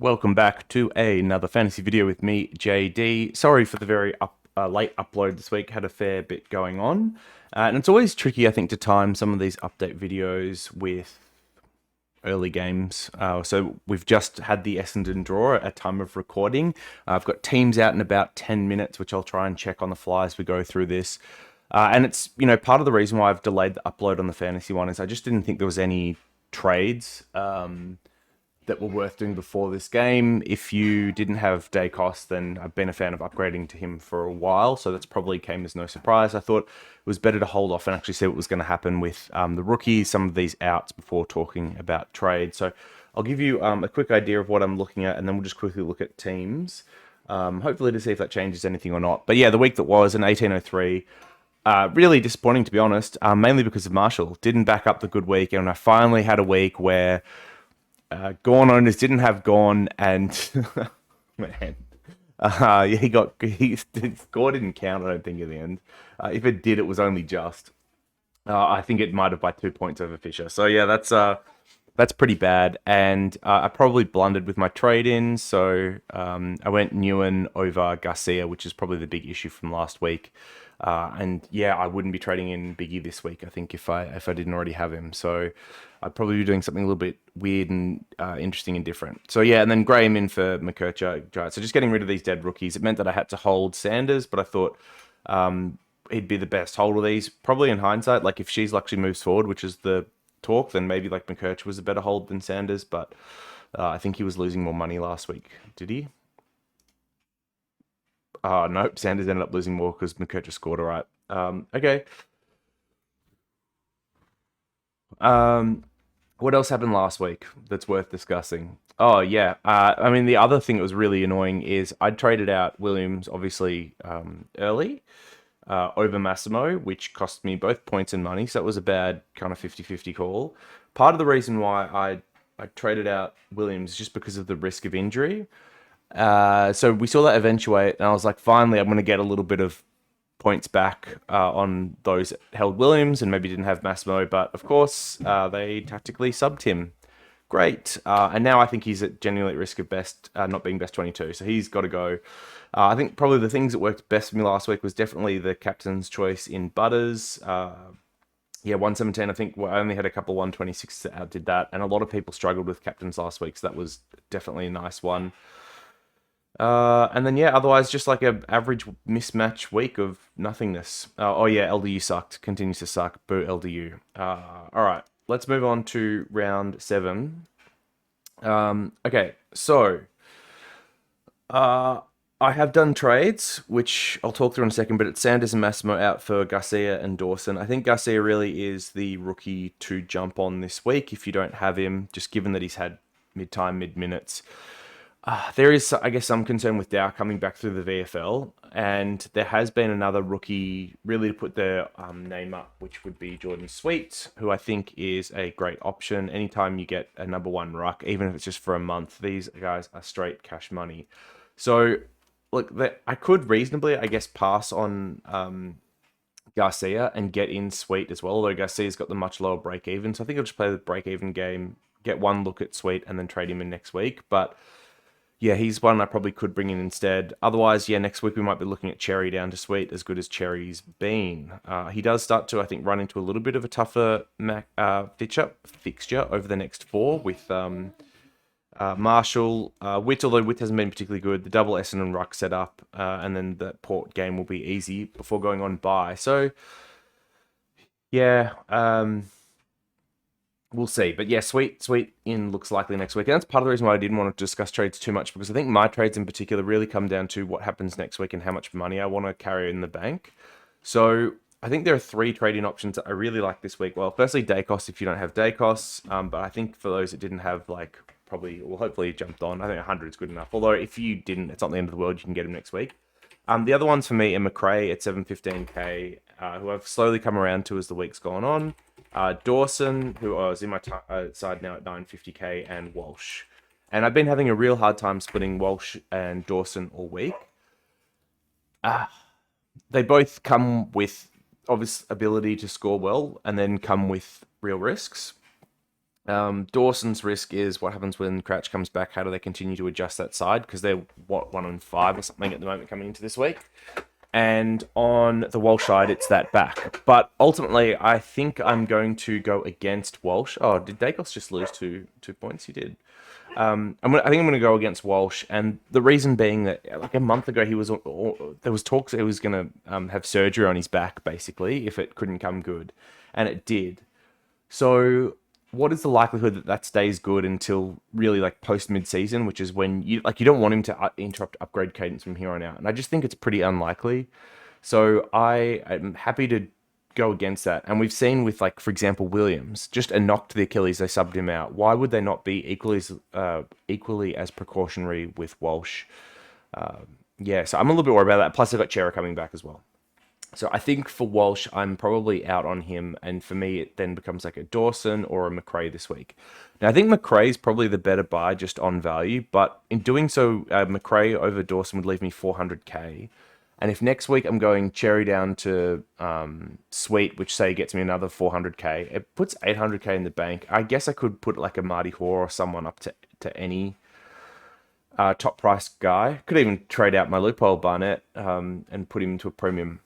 Welcome back to another fantasy video with me, JD. Sorry for the very late upload this week. Had a fair bit going on, and it's always tricky, I think, to time some of these update videos with early games. So we've just had the Essendon draw at time of recording. I've got teams out in about 10 minutes, which I'll try and check on the fly as we go through this. And it's, part of the reason why I've delayed the upload on the fantasy one is I just didn't think there was any trades that were worth doing before this game. If you didn't have day cost, then I've been a fan of upgrading to him for a while, so that's probably came as no surprise. I thought it was better to hold off and actually see what was going to happen with the rookies, some of these outs before talking about trade. So I'll give you a quick idea of what I'm looking at, and then we'll just quickly look at teams, hopefully to see if that changes anything or not. But yeah, the week that was in 1803. Really disappointing, to be honest, mainly because of Marshall. Didn't back up the good week, and I finally had a week where Gone owners didn't have Gone, and man, his score didn't count. I don't think in the end. If it did, it was only just. I think it might have by 2 points over Fisher. So yeah, that's pretty bad. And I probably blundered with my trade-ins. So I went Newen over Garcia, which is probably the big issue from last week. And yeah, I wouldn't be trading in Biggie this week, I think, if I didn't already have him. So I'd probably be doing something a little bit weird and interesting and different. So yeah, and then Graham in for McKercher. So just getting rid of these dead rookies. It meant that I had to hold Sanders, but I thought he'd be the best hold of these. Probably in hindsight, like if She's actually moves forward, which is the talk, then maybe like McKercher was a better hold than Sanders. But I think he was losing more money last week. Did he? Nope, Sanders ended up losing more because McKercher scored all right. Okay. What else happened last week that's worth discussing? Oh, yeah. I mean, the other thing that was really annoying is I traded out Williams, obviously, early over Massimo, which cost me both points and money. So it was a bad kind of 50-50 call. Part of the reason why I traded out Williams is just because of the risk of injury. So we saw that eventuate, and I was like, finally, I'm going to get a little bit of points back on those that held Williams and maybe didn't have Massimo. But of course, they tactically subbed him. Great. And now I think he's genuinely at risk of best not being best 22. So he's got to go. I think probably the things that worked best for me last week was definitely the captain's choice in Butters. Yeah, 117. I think I only had a couple 126 that outdid that. And a lot of people struggled with captains last week. So that was definitely a nice one. And then yeah, otherwise just like a average mismatch week of nothingness. Oh yeah, LDU sucked. Continues to suck. Boo LDU. All right, let's move on to round 7. Okay, so I have done trades, which I'll talk through in a second. But it's Sanders and Massimo out for Garcia and Dawson. I think Garcia really is the rookie to jump on this week if you don't have him, just given that he's had mid-time, mid-minutes. There is, I guess, some concern with Dow coming back through the VFL, and there has been another rookie really to put their name up, which would be Jordan Sweet, who I think is a great option. Anytime you get a number one ruck, even if it's just for a month, these guys are straight cash money. So, look, I could reasonably, I guess, pass on Garcia and get in Sweet as well, although Garcia's got the much lower break even. So I think I'll just play the break even game, get one look at Sweet, and then trade him in next week. But yeah, he's one I probably could bring in instead. Otherwise, yeah, next week we might be looking at Cherry down to Sweet, as good as Cherry's been. He does start to, I think, run into a little bit of a tougher fixture over the next 4 with Marshall, Witt, although Witt hasn't been particularly good. The double Essendon ruck set up, and then the Port game will be easy before going on bye. So, yeah, we'll see. But yeah, Sweet in looks likely next week. And that's part of the reason why I didn't want to discuss trades too much, because I think my trades in particular really come down to what happens next week and how much money I want to carry in the bank. So I think there are 3 trading options that I really like this week. Well, firstly, day costs if you don't have day costs. But I think for those that didn't have, like, probably, well, hopefully jumped on. I think 100 is good enough. Although if you didn't, it's not the end of the world. You can get them next week. The other ones for me are McRae at 715k, who I've slowly come around to as the week's gone on. Dawson, who I was in my side now at 950k, and Walsh. And I've been having a real hard time splitting Walsh and Dawson all week. They both come with obvious ability to score well, and then come with real risks. Dawson's risk is what happens when Crouch comes back. How do they continue to adjust that side? Because they're, what, 1-5 or something at the moment coming into this week. And on the Walsh side, it's that back. But ultimately, I think I'm going to go against Walsh. Oh, did Dacos just lose 2 points? He did. I think I'm going to go against Walsh, and the reason being that like a month ago there was talks that he was going to have surgery on his back basically if it couldn't come good, and it did. So what is the likelihood that that stays good until really like post mid season, which is when you don't want him to interrupt upgrade cadence from here on out, and I just think it's pretty unlikely. So I am happy to go against that. And we've seen with like, for example, Williams, just a knock to the Achilles, they subbed him out. Why would they not be equally as precautionary with Walsh? Yeah, so I'm a little bit worried about that. Plus, I've got Chera coming back as well. So I think for Walsh, I'm probably out on him, and for me, it then becomes like a Dawson or a McRae this week. Now, I think McRae is probably the better buy just on value, but in doing so, McRae over Dawson would leave me 400k. And if next week I'm going Cherry down to Sweet, which say gets me another 400k, it puts 800k in the bank. I guess I could put like a Marty Hoare or someone up to any top price guy. Could even trade out my loophole Barnett and put him into a premium,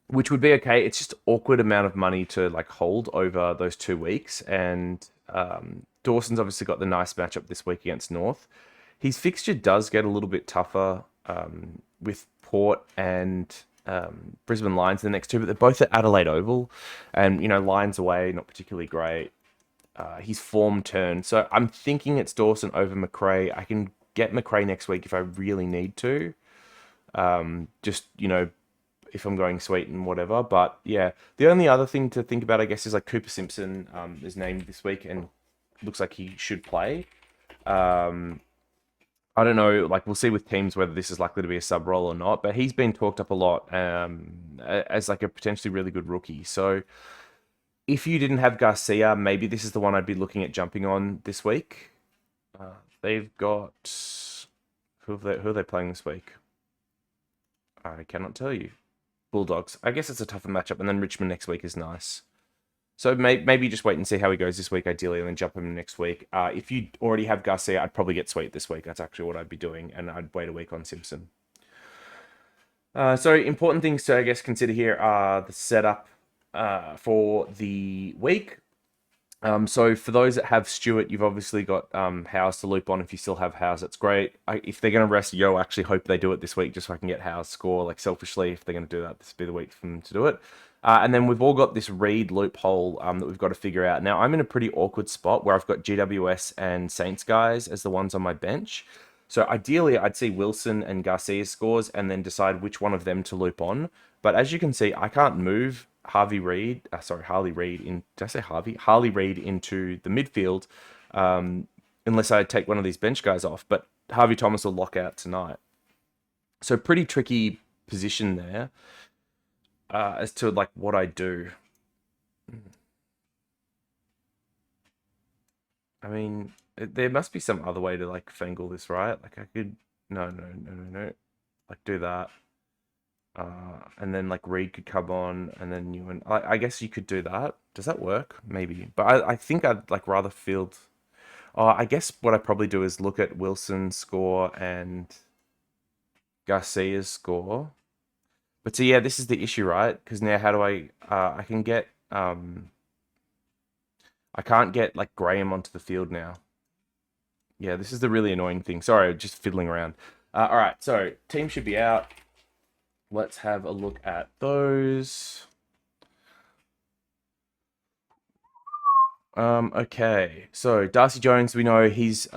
which would be okay. It's just awkward amount of money to like hold over those 2 weeks. And Dawson's obviously got the nice matchup this week against North. His fixture does get a little bit tougher with Port and Brisbane Lions the next two, but they're both at Adelaide Oval, and Lions away, not particularly great. His form turned, so I'm thinking it's Dawson over McRae. I can get McRae next week if I really need to. Just if I'm going sweet and whatever. But yeah, the only other thing to think about, I guess, is like Cooper Simpson is named this week and looks like he should play. I don't know, like we'll see with teams whether this is likely to be a sub role or not, but he's been talked up a lot as like a potentially really good rookie. So if you didn't have Garcia, maybe this is the one I'd be looking at jumping on this week. They've got who are they playing this week? I cannot tell you. Bulldogs. I guess it's a tougher matchup, and then Richmond next week is nice. So maybe just wait and see how he goes this week, ideally, and then jump him next week. If you already have Garcia, I'd probably get Sweet this week. That's actually what I'd be doing, and I'd wait a week on Simpson. So important things to, I guess, consider here are the setup for the week. So for those that have Stewart, you've obviously got Howes to loop on. If you still have Howes, that's great. If they're going to rest Yo, I actually hope they do it this week just so I can get Howes score. Like selfishly, if they're going to do that, this would be the week for them to do it. And then we've all got this Reed loophole that we've got to figure out. Now, I'm in a pretty awkward spot where I've got GWS and Saints guys as the ones on my bench. So ideally, I'd see Wilson and Garcia scores and then decide which one of them to loop on. But as you can see, I can't move Harley Reid in. Did I say Harvey? Harley Reid into the midfield unless I take one of these bench guys off. But Harvey Thomas will lock out tonight. So pretty tricky position there as to like what I do. I mean, there must be some other way to like fangle this, right? Like I could no. Like do that. And then like Reed could come on, and then you and I guess you could do that. Does that work? Maybe, but I think I'd like rather field. Oh, I guess what I probably do is look at Wilson's score and Garcia's score. But so yeah, this is the issue, right? Because now how do I can get I can't get like Graham onto the field now. Yeah, this is the really annoying thing. Sorry, just fiddling around. All right, so team should be out. Let's have a look at those. Okay, so Darcy Jones, we know he's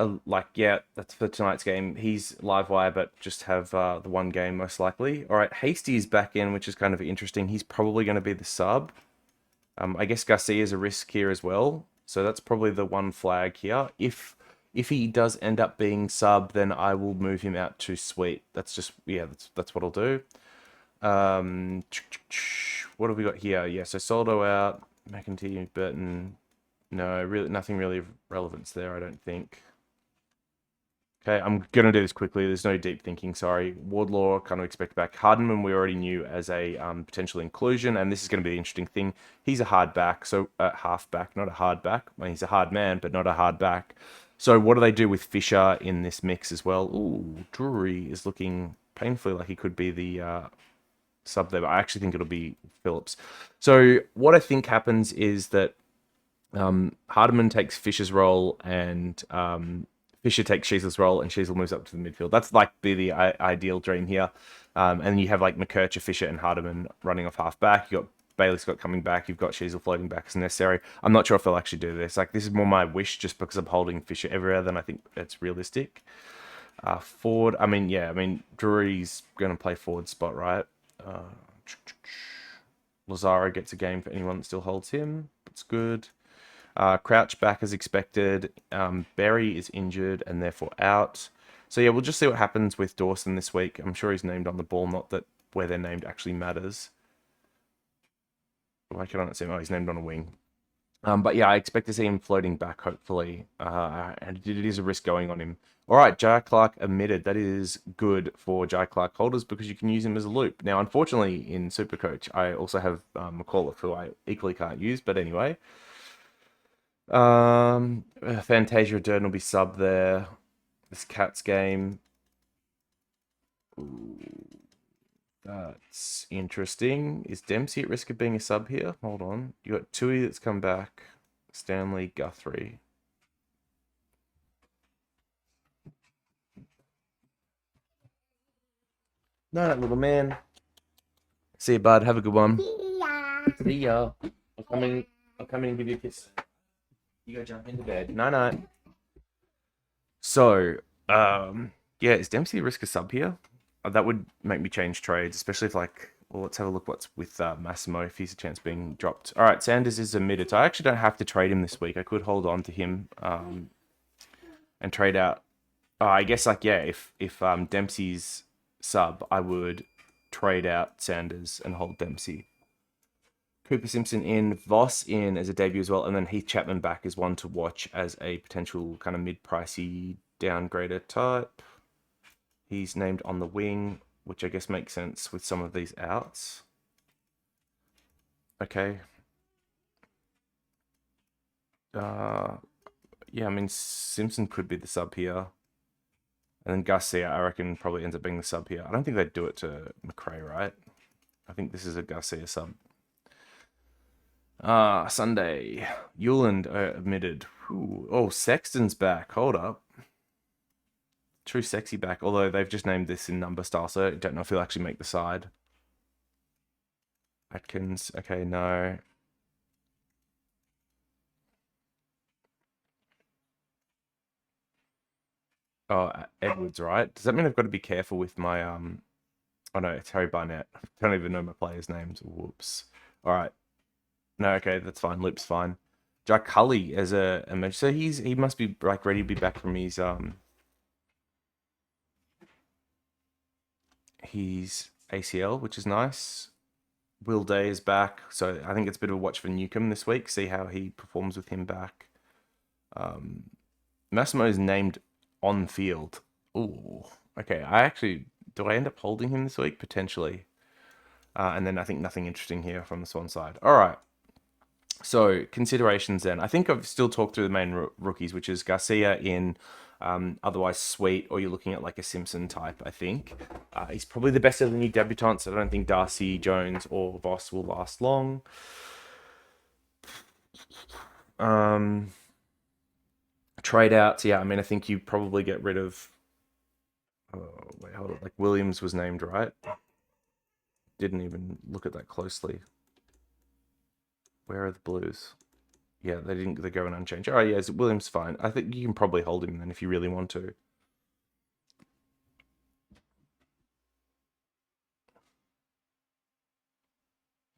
yeah, that's for tonight's game. He's live wire, but just have the one game most likely. All right, Hasty is back in, which is kind of interesting. He's probably going to be the sub. I guess Garcia is a risk here as well, so that's probably the one flag here. If he does end up being sub, then I will move him out to Sweet. That's just that's what I'll do. What have we got here? Yeah, so Soldo out, McIntyre, Burton. No, really nothing really of relevance there, I don't think. Okay, I'm gonna do this quickly. There's no deep thinking. Sorry. Wardlaw kind of expect back. Hardenman we already knew as a potential inclusion, and this is going to be the interesting thing. He's a hard back, so half back, not a hard back. Well, he's a hard man, but not a hard back. So what do they do with Fisher in this mix as well? Ooh, Drury is looking painfully like he could be the sub there, but I actually think it'll be Phillips. So what I think happens is that Hardeman takes Fisher's role and Fisher takes Sheasel's role and Sheasel moves up to the midfield. That's like the ideal dream here. And you have like McKercher, Fisher, and Hardeman running off half back. You got Bailey Scott coming back. You've got Sheasel floating back as necessary. I'm not sure if they'll actually do this. Like this is more my wish, just because I'm holding Fisher everywhere than I think it's realistic. Forward, Drury's going to play forward spot, right? Lazaro gets a game for anyone that still holds him. That's good. Crouch back as expected. Berry is injured and therefore out. So yeah, we'll just see what happens with Dawson this week. I'm sure he's named on the ball, not that where they're named actually matters. Why can I not see him? Oh, he's named on a wing. But yeah, I expect to see him floating back, hopefully. And it is a risk going on him. All right, Jai Clark omitted. That is good for Jai Clark holders because you can use him as a loop. Now, unfortunately, in Supercoach, I also have McAuliffe, who I equally can't use. But anyway, Fantasia Durden will be sub there. This Cats game. Ooh, that's interesting. Is Dempsey at risk of being a sub here? Hold on. You got Tui that's come back. Stanley, Guthrie. No, that little man. See you, bud. Have a good one. See ya. I'll come in. I'll come in and give you a kiss. You go jump into bed. No, no. So, yeah, is Dempsey a risk of sub here? That would make me change trades, especially if like, well, let's have a look what's with Massimo if he's a chance being dropped. All right, Sanders is omitted, so I actually don't have to trade him this week. I could hold on to him and trade out. I guess like yeah, if Dempsey's sub, I would trade out Sanders and hold Dempsey. Cooper Simpson in, Voss in as a debut as well, and then Heath Chapman back is one to watch as a potential kind of mid-pricey downgrader type. He's named on the wing, which I guess makes sense with some of these outs. Okay. Yeah, I mean, Simpson could be the sub here. And then Garcia, I reckon, probably ends up being the sub here. I don't think they'd do it to McRae, right? I think this is a Garcia sub. Sunday. Euland admitted. Ooh. Oh, Sexton's back. Hold up. True sexy back. Although they've just named this in number style, so I don't know if he'll actually make the side. Atkins. Okay, no. Oh, Edwards, right? Does that mean I've got to be careful with my Oh no, it's Harry Barnett. I don't even know my players' names. Whoops. All right. No, okay, that's fine. Loop's fine. Jack Cully as a match. So he must be like ready to be back from his ACL, which is nice. Will Day is back, so I think it's a bit of a watch for Newcomb this week. See how he performs with him back. Massimo is named on field. Ooh, okay. Do I end up holding him this week potentially? And then I think nothing interesting here from the Swan side. All right. So considerations then. I think I've still talked through the main rookies, which is Garcia in otherwise Sweet, or you're looking at like a Simpson type, I think. He's probably the best of the new debutants. I don't think Darcy, Jones, or Voss will last long. Trade outs, yeah, I mean, I think you probably get rid of... Oh, wait, hold on. Like Williams was named, right? Didn't even look at that closely. Where are the Blues? Yeah, they're going unchanged. Oh, yeah, Williams fine. I think you can probably hold him then if you really want to.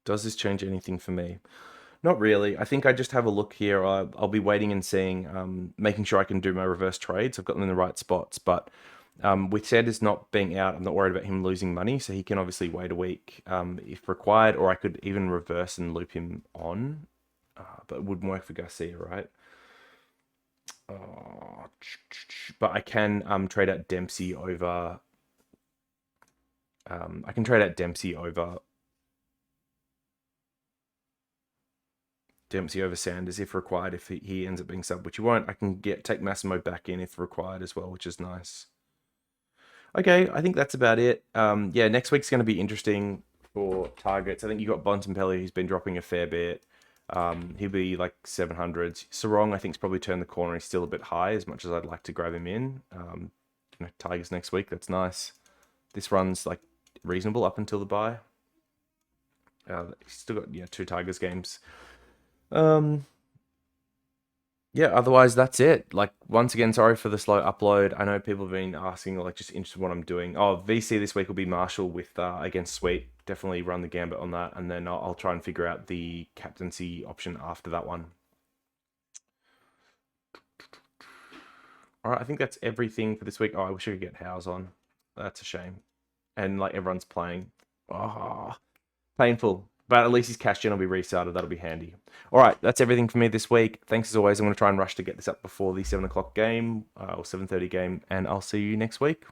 Does this change anything for me? Not really. I think I just have a look here. I'll be waiting and seeing, making sure I can do my reverse trades. I've got them in the right spots. But with Sanders not being out, I'm not worried about him losing money. So he can obviously wait a week if required, or I could even reverse and loop him on. But it wouldn't work for Garcia, right? But I can trade out Dempsey over. I can trade out Dempsey over Sanders if required. If he ends up being sub, which he won't, I can take Massimo back in if required as well, which is nice. Okay, I think that's about it. Yeah, next week's going to be interesting for targets. I think you got Bontempelli, who's been dropping a fair bit. He'll be like 700s. Sarong, I think, has probably turned the corner. He's still a bit high, as much as I'd like to grab him in. Tigers next week. That's nice. This run's like reasonable up until the bye. He's still got 2 Tigers games. Yeah, otherwise that's it. Like, once again, sorry for the slow upload. I know people have been asking, or like just interested in what I'm doing. Oh, VC this week will be Marshall with against Sweet. Definitely run the gambit on that, and then I'll try and figure out the captaincy option after that one. All right, I think that's everything for this week. Oh, I wish I could get Howes on. That's a shame. And like everyone's playing. Oh, painful. But at least his cash gen will be restarted. That'll be handy. All right, that's everything for me this week. Thanks as always. I'm going to try and rush to get this up before the 7 o'clock game or 7:30 game, and I'll see you next week.